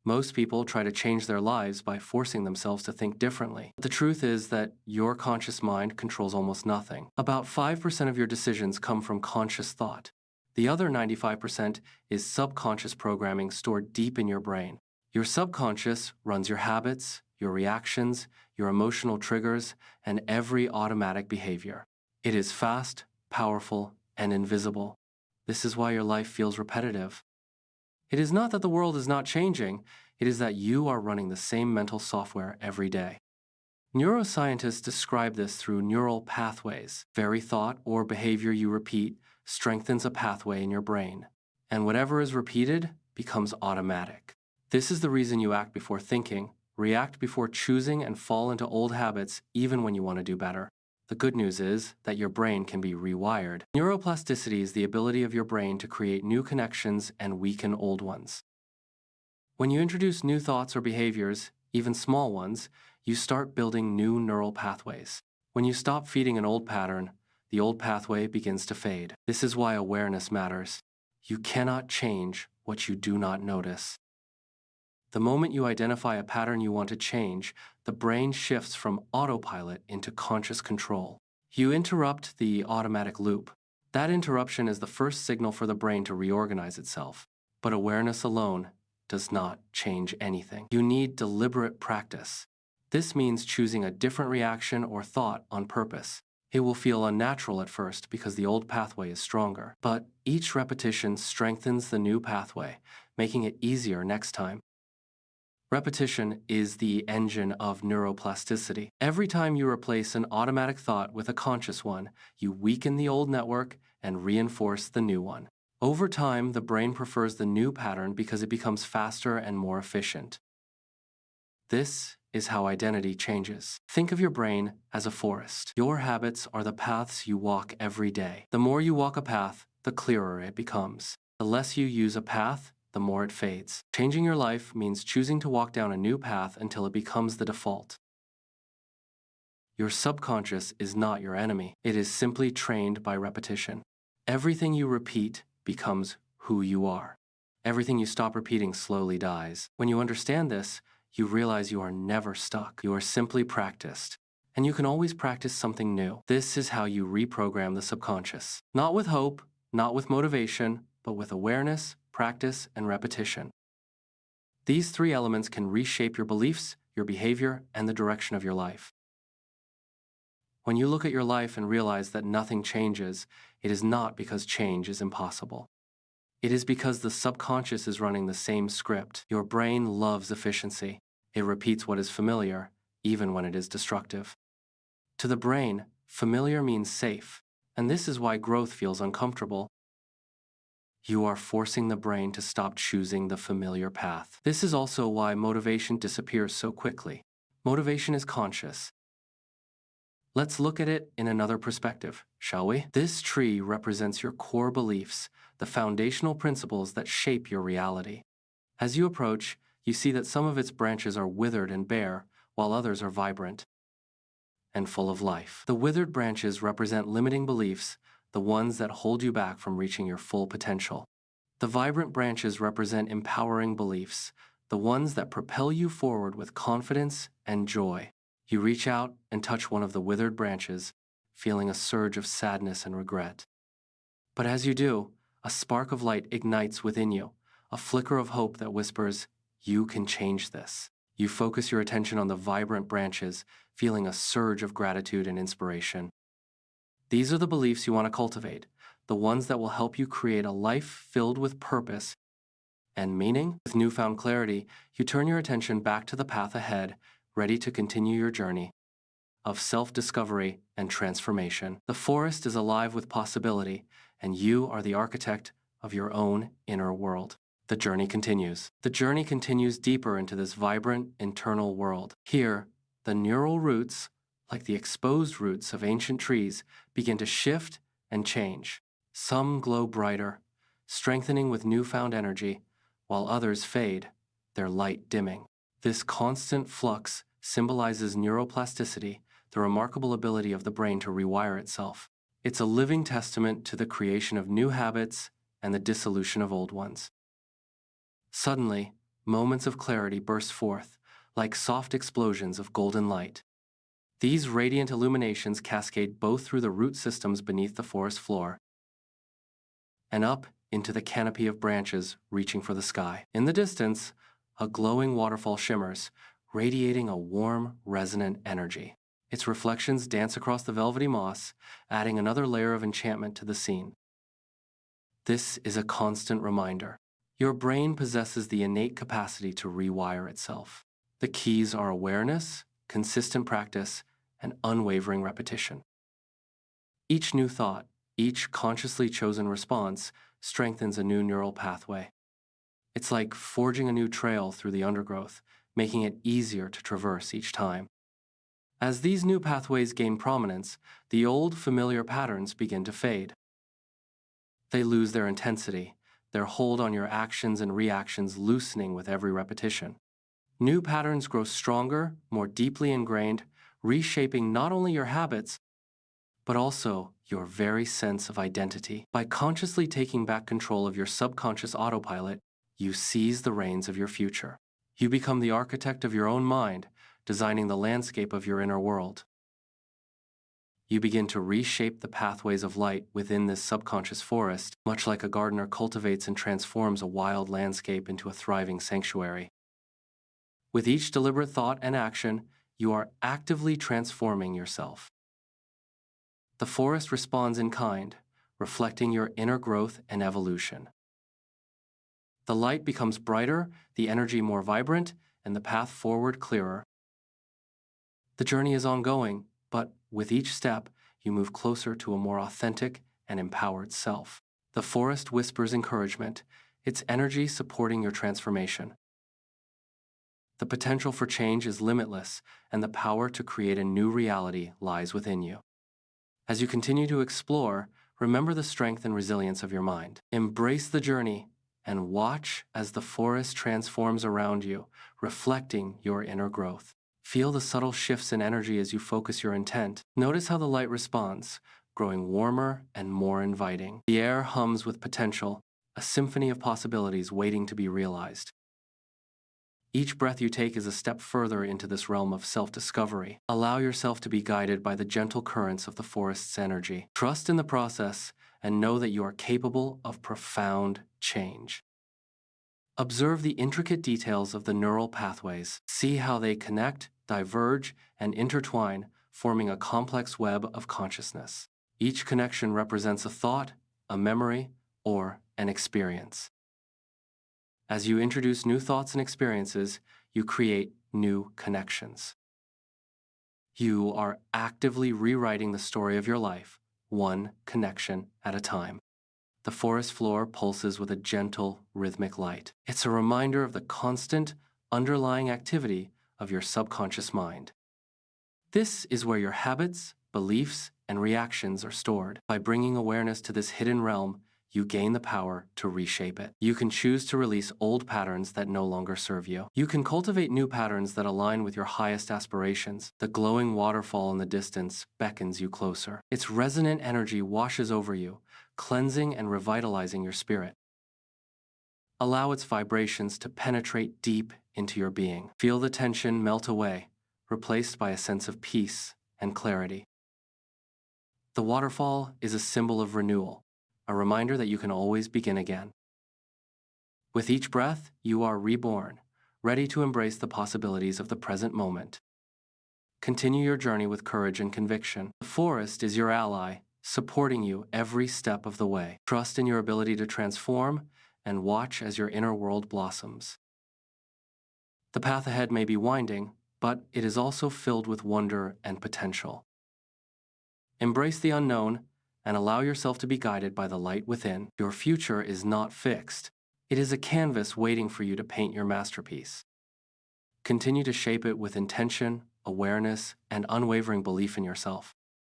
Most people try to change their lives by forcing themselves to think differently. But the truth is that your conscious mind controls almost nothing. About 5% of your decisions come from conscious thought. The other 95% is subconscious programming stored deep in your brain. Your subconscious runs your habits, your reactions, your emotional triggers, and every automatic behavior. It is fast, powerful, and invisible. This is why your life feels repetitive. It is not that the world is not changing, it is that you are running the same mental software every day. Neuroscientists describe this through neural pathways. Every thought or behavior you repeat strengthens a pathway in your brain, and whatever is repeated becomes automatic. This is the reason you act before thinking, react before choosing, and fall into old habits even when you want to do better. The good news is that your brain can be rewired. Neuroplasticity is the ability of your brain to create new connections and weaken old ones. When you introduce new thoughts or behaviors, even small ones, you start building new neural pathways. When you stop feeding an old pattern, the old pathway begins to fade. This is why awareness matters. You cannot change what you do not notice. The moment you identify a pattern you want to change, the brain shifts from autopilot into conscious control. You interrupt the automatic loop. That interruption is the first signal for the brain to reorganize itself. But awareness alone does not change anything. You need deliberate practice. This means choosing a different reaction or thought on purpose. It will feel unnatural at first because the old pathway is stronger, but each repetition strengthens the new pathway, making it easier next time. Repetition is the engine of neuroplasticity. Every time you replace an automatic thought with a conscious one, you weaken the old network and reinforce the new one. Over time, the brain prefers the new pattern because it becomes faster and more efficient. This is how identity changes. Think of your brain as a forest. Your habits are the paths you walk every day. The more you walk a path, the clearer it becomes. The less you use a path, the more it fades. Changing your life means choosing to walk down a new path until it becomes the default. Your subconscious is not your enemy. It is simply trained by repetition. Everything you repeat becomes who you are. Everything you stop repeating slowly dies. When you understand this, you realize you are never stuck. You are simply practiced. And you can always practice something new. This is how you reprogram the subconscious. Not with hope, not with motivation, but with awareness, practice, and repetition. These three elements can reshape your beliefs, your behavior, and the direction of your life. When you look at your life and realize that nothing changes, it is not because change is impossible. It is because the subconscious is running the same script. Your brain loves efficiency. It repeats what is familiar, even when it is destructive. To the brain, familiar means safe, and this is why growth feels uncomfortable. You are forcing the brain to stop choosing the familiar path. This is also why motivation disappears so quickly. Motivation is conscious. Let's look at it in another perspective, shall we? This tree represents your core beliefs, the foundational principles that shape your reality. As you approach, you see that some of its branches are withered and bare, while others are vibrant and full of life. The withered branches represent limiting beliefs, the ones that hold you back from reaching your full potential. The vibrant branches represent empowering beliefs, the ones that propel you forward with confidence and joy. You reach out and touch one of the withered branches, feeling a surge of sadness and regret. But as you do, a spark of light ignites within you, a flicker of hope that whispers, "You can change this." You focus your attention on the vibrant branches, feeling a surge of gratitude and inspiration. These are the beliefs you want to cultivate, the ones that will help you create a life filled with purpose and meaning. With newfound clarity, you turn your attention back to the path ahead, ready to continue your journey of self-discovery and transformation. The forest is alive with possibility, and you are the architect of your own inner world. The journey continues. The journey continues deeper into this vibrant internal world. Here, the neural roots, like the exposed roots of ancient trees, begin to shift and change. Some glow brighter, strengthening with newfound energy, while others fade, their light dimming. This constant flux symbolizes neuroplasticity, the remarkable ability of the brain to rewire itself. It's a living testament to the creation of new habits and the dissolution of old ones. Suddenly, moments of clarity burst forth, like soft explosions of golden light. These radiant illuminations cascade both through the root systems beneath the forest floor and up into the canopy of branches reaching for the sky. In the distance, a glowing waterfall shimmers, radiating a warm, resonant energy. Its reflections dance across the velvety moss, adding another layer of enchantment to the scene. This is a constant reminder. Your brain possesses the innate capacity to rewire itself. The keys are awareness, consistent practice, and unwavering repetition. Each new thought, each consciously chosen response strengthens a new neural pathway. It's like forging a new trail through the undergrowth, making it easier to traverse each time. As these new pathways gain prominence, the old familiar patterns begin to fade. They lose their intensity, their hold on your actions and reactions loosening with every repetition. New patterns grow stronger, more deeply ingrained, reshaping not only your habits, but also your very sense of identity. By consciously taking back control of your subconscious autopilot, you seize the reins of your future. You become the architect of your own mind, designing the landscape of your inner world. You begin to reshape the pathways of light within this subconscious forest, much like a gardener cultivates and transforms a wild landscape into a thriving sanctuary. With each deliberate thought and action, you are actively transforming yourself. The forest responds in kind, reflecting your inner growth and evolution. The light becomes brighter, the energy more vibrant, and the path forward clearer. The journey is ongoing, but with each step, you move closer to a more authentic and empowered self. The forest whispers encouragement, its energy supporting your transformation. The potential for change is limitless, and the power to create a new reality lies within you. As you continue to explore, remember the strength and resilience of your mind. Embrace the journey and watch as the forest transforms around you, reflecting your inner growth. Feel the subtle shifts in energy as you focus your intent. Notice how the light responds, growing warmer and more inviting. The air hums with potential, a symphony of possibilities waiting to be realized. Each breath you take is a step further into this realm of self-discovery. Allow yourself to be guided by the gentle currents of the forest's energy. Trust in the process and know that you are capable of profound change. Observe the intricate details of the neural pathways. See how they connect, diverge, and intertwine, forming a complex web of consciousness. Each connection represents a thought, a memory, or an experience. As you introduce new thoughts and experiences, you create new connections. You are actively rewriting the story of your life, one connection at a time. The forest floor pulses with a gentle, rhythmic light. It's a reminder of the constant, underlying activity of your subconscious mind. This is where your habits, beliefs, and reactions are stored. By bringing awareness to this hidden realm, you gain the power to reshape it. You can choose to release old patterns that no longer serve you. You can cultivate new patterns that align with your highest aspirations. The glowing waterfall in the distance beckons you closer. Its resonant energy washes over you, cleansing and revitalizing your spirit. Allow its vibrations to penetrate deep into your being. Feel the tension melt away, replaced by a sense of peace and clarity. The waterfall is a symbol of renewal, a reminder that you can always begin again. With each breath, you are reborn, ready to embrace the possibilities of the present moment. Continue your journey with courage and conviction. The forest is your ally, supporting you every step of the way. Trust in your ability to transform and watch as your inner world blossoms. The path ahead may be winding, but it is also filled with wonder and potential. Embrace the unknown and allow yourself to be guided by the light within. Your future is not fixed. It is a canvas waiting for you to paint your masterpiece. Continue to shape it with intention, awareness, and unwavering belief in yourself.